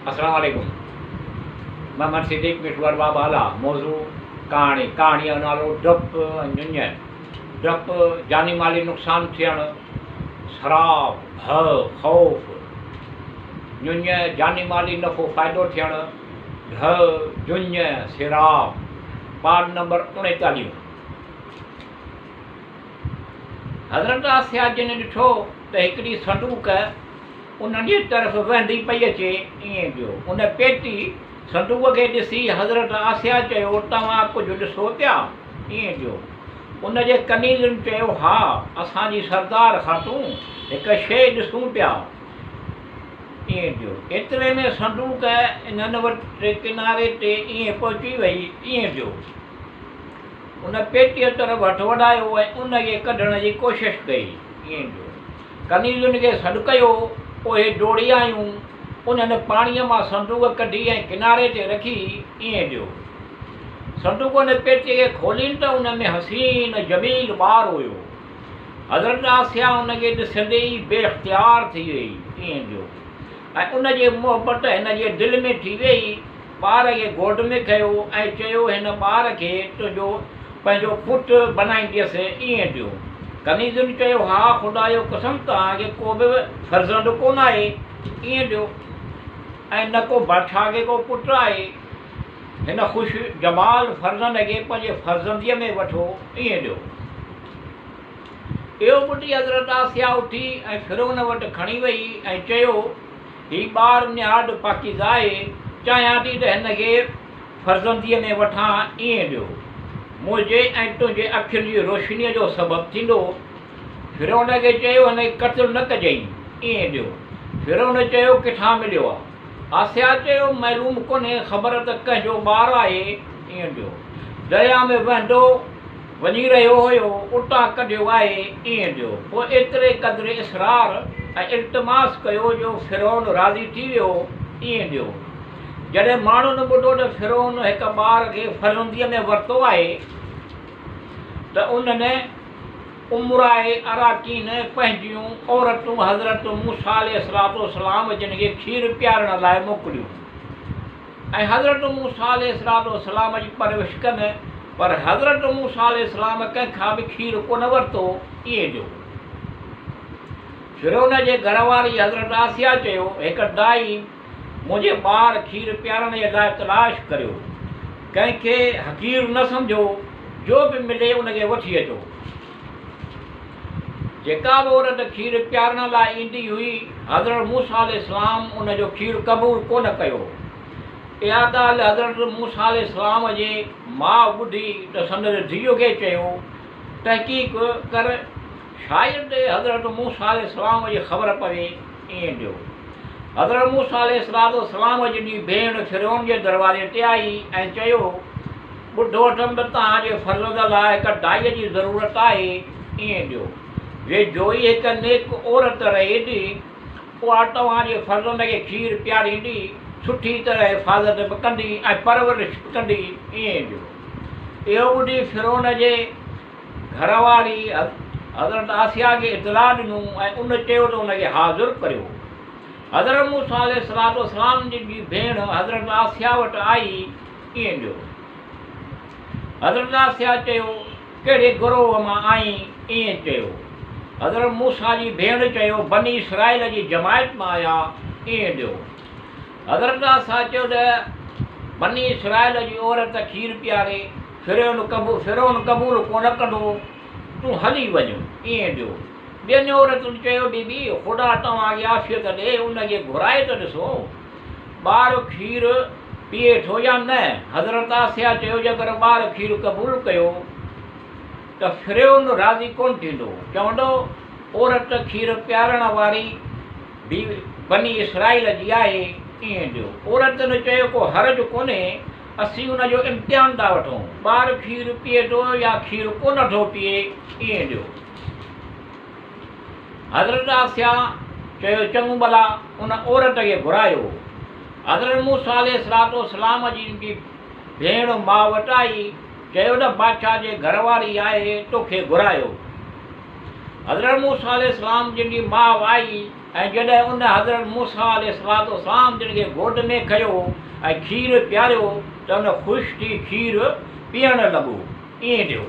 अस्सलाम वालेकुम। मोहम्मद सिद्दीक मिठवर बाबाला मौजू कहाणी जो नालो डप नुञ। डप जानी माली नुक़सान थियण, शराब भउ ख़ौफ़। नुञ जानी माली नफ़ो फ़ाइदो थियण, ढ जुञ सिराब। पाठ नंबर 39। हज़रत आसिया जिन ॾिठो त हिकिड़ी संदूक उन जी तरफ़ वहंदी पई अचे ईअं पियो। उन पेटी संदूक खे ॾिसी हज़रत आसिया चयो, तव्हां कुझु ॾिसो पिया? ईअं पियो। उन जे कनीज़ुनि चयो, हा असांजी सरदार ख़ातून हिकु शइ ॾिसूं पिया। ईअं पियो। एतिरे में संदूक इन्हनि वटि किनारे ते ईअं पहुची वई। ईअं पियो। उन पेटीअ तरफ़ हथु वधायो ऐं उन खे कढण जी कोशिशि कई। ईअं पियो। कनीज़ुनि खे सॾु कयो, पोइ डोड़ी आयूं। उन्हनि पाणीअ मां संदूक कढी ऐं किनारे ते रखी। ईअं पियो। संदूक उन पेटीअ खे खोलीनि त उन में हसीन जमील ॿारु हुयो। हज़रत आसिया उन खे ॾिसंदे ई बेइख़्तियार थी वई। ईअं पियो। ऐं उन जी मुहबत हिन जे दिलि में थी वई। ॿार खे गोद में खयो ऐं चयो, हिन ॿार खे तुंहिंजो पंहिंजो पुटु बनाईंदसि। ईअं पियो। कनीज़ुनि चयो, हा ख़ुदा जो कसम, तव्हांखे को बि फ़र्ज़ंद कोन आहे। ईअं पियो। ऐं न को बादशाह खे को पुटु आहे। हिन ख़ुशि जमाल फ़र्ज़ंद खे पंहिंजे फ़र्ज़ंदीअ में वठो। ईअं पियो। इहो ॿुधी हज़रत आसिया उथी ऐं फ़िरौन वटि खणी वई ऐं चयो, हीउ ॿारु निहाद पाकीज़ा आहे, चाहियां थी त हिन खे फ़र्ज़ंदीअ में वठां। ईअं पियो। मुंहिंजे ऐं तुंहिंजे अखियुनि जी रोशनीअ जो सबबु थींदो। फ़िरौन खे चयो, हिन खे क़त्लु न कजांइ। ईअं पियो। फ़िरौन चयो, किथां मिलियो आहे? आसिया चयो, मालूम कोन्हे, ख़बर त कंहिंजो ॿारु आहे। ईअं पियो। दरिया में वहंदो वञी रहियो हुयो, उतां कढियो आहे। ईअं पियो। पोइ एतिरे क़दुरु इसरार ऐं इल्तिमास कयो जो फ़िरौन राज़ी थी वियो। ईअं पियो। जॾहिं माण्हुनि ॿुधो त फ़िरौन हिकु ॿार खे फ़र्ज़ंदीअ में वरितो आहे त उन्हनि उमराए अराकीन पंहिंजियूं औरतूं हज़रत मूसा अलैहिस्सलाम जिन खे खीरु पीआरण लाइ मोकिलियूं ऐं हज़रत मूसा अलैहिस्सलाम जी परवरिश कनि। पर हज़रत मूसा अलैहिस्सलाम कंहिंखां बि खीरु कोन वरितो। ईअं जो फ़िरौन जे घरवारी हज़रत आसिया चयो, हिकु दाई मुंहिंजे ॿारु खीरु पीआरण जे लाइ तलाश करियो। कंहिंखे हक़ीर न सम्झो, जो बि मिले उनखे वठी अचो। जेका बि औरत खीरु पीआरण लाइ ईंदी हुई, हज़रत मूसा अलैहिस्सलाम उनजो खीरु क़बूलु कोन कयो। इहा ॻाल्हि हज़रत मूसा अलैहिस्सलाम जे माउ ॿुधी त संदसि धीउ खे चयो, तहक़ीक़ कर, शायदि हज़रत मूसा अलैहिस्सलाम जी ख़बर पवे। ईअं जो हज़रत मूसा अलैहिस्सलाम जी भेण फ़िरौन जे दरवाज़े ते आई ऐं चयो, ॿुधो अथमि त तव्हांजे फ़र्ज़ लाइ हिकु दाईअ जी ज़रूरत आहे। ईअं जो वेझो ई हिकु नेक औरत रहे थी, उहा तव्हांजे फ़र्ज़ंद खे खीरु पीआरींदी, सुठी तरह हिफ़ाज़त बि कंदी ऐं परवरिश बि कंदी। ईअं जो इहो ॿुधी फ़िरौन जे घरवारी हज़रत आसिया खे इतला ॾिनो ऐं उन चयो त उनखे हाज़िर करियो। हज़रत मूसा अलैहिस्सलाम जी भेण हज़रत आसिया वटि आई। ईअं जो हज़रत आसिया चयो, कहिड़े गुरोह मां आई? ईअं चयो। हज़रत मूसा जी भेण चयो, बनी इसराइल जी जमायत मां आया। ईअं जो हज़रत आसिया चयो त बनी इसराइल जी औरत खीरु पीआरे, फ़िरौन क़बूलु कोन कंदो, तूं हली वञ। ईअं जो ॿियनि औरतुनि चयो, बीबी ख़ुदा तव्हांखे आफ़ियत ॾे, उनखे घुराए त ॾिसो, ॿारु खीरु पीए थो या न? हज़रत आसिया चयो, जेकर ॿारु खीरु क़बूलु कयो त फ़िरौन राज़ी कोन थींदो, चवंदो औरत खीरु पीआरण वारी बनी इसराइल जी आहे। ईअं जो औरतुनि चयो, को हर्ज कोन्हे, असीं उनजो इम्तिहान था वठूं, ॿारु खीरु पीए थो या खीरु कोन थो पीए। ईअं जो हज़रत आसिया चयो, चङो भला, उन औरत खे घुरायो। हज़रत मूसा अलैहिस्सलाम जी भेण माउ वटि आई, चयो त बादशाह जे घरवारी आहे, तोखे घुरायो। हज़रत मूसा अलैहिस्सलाम जिन जी माउ आई ऐं जॾहिं उन हज़रत मूसा अलैहिस्सलाम जिन खे गोद में खयो ऐं खीरु पियारियो त उन ख़ुशि थी खीरु पीअणु लॻो। ईअं थियो।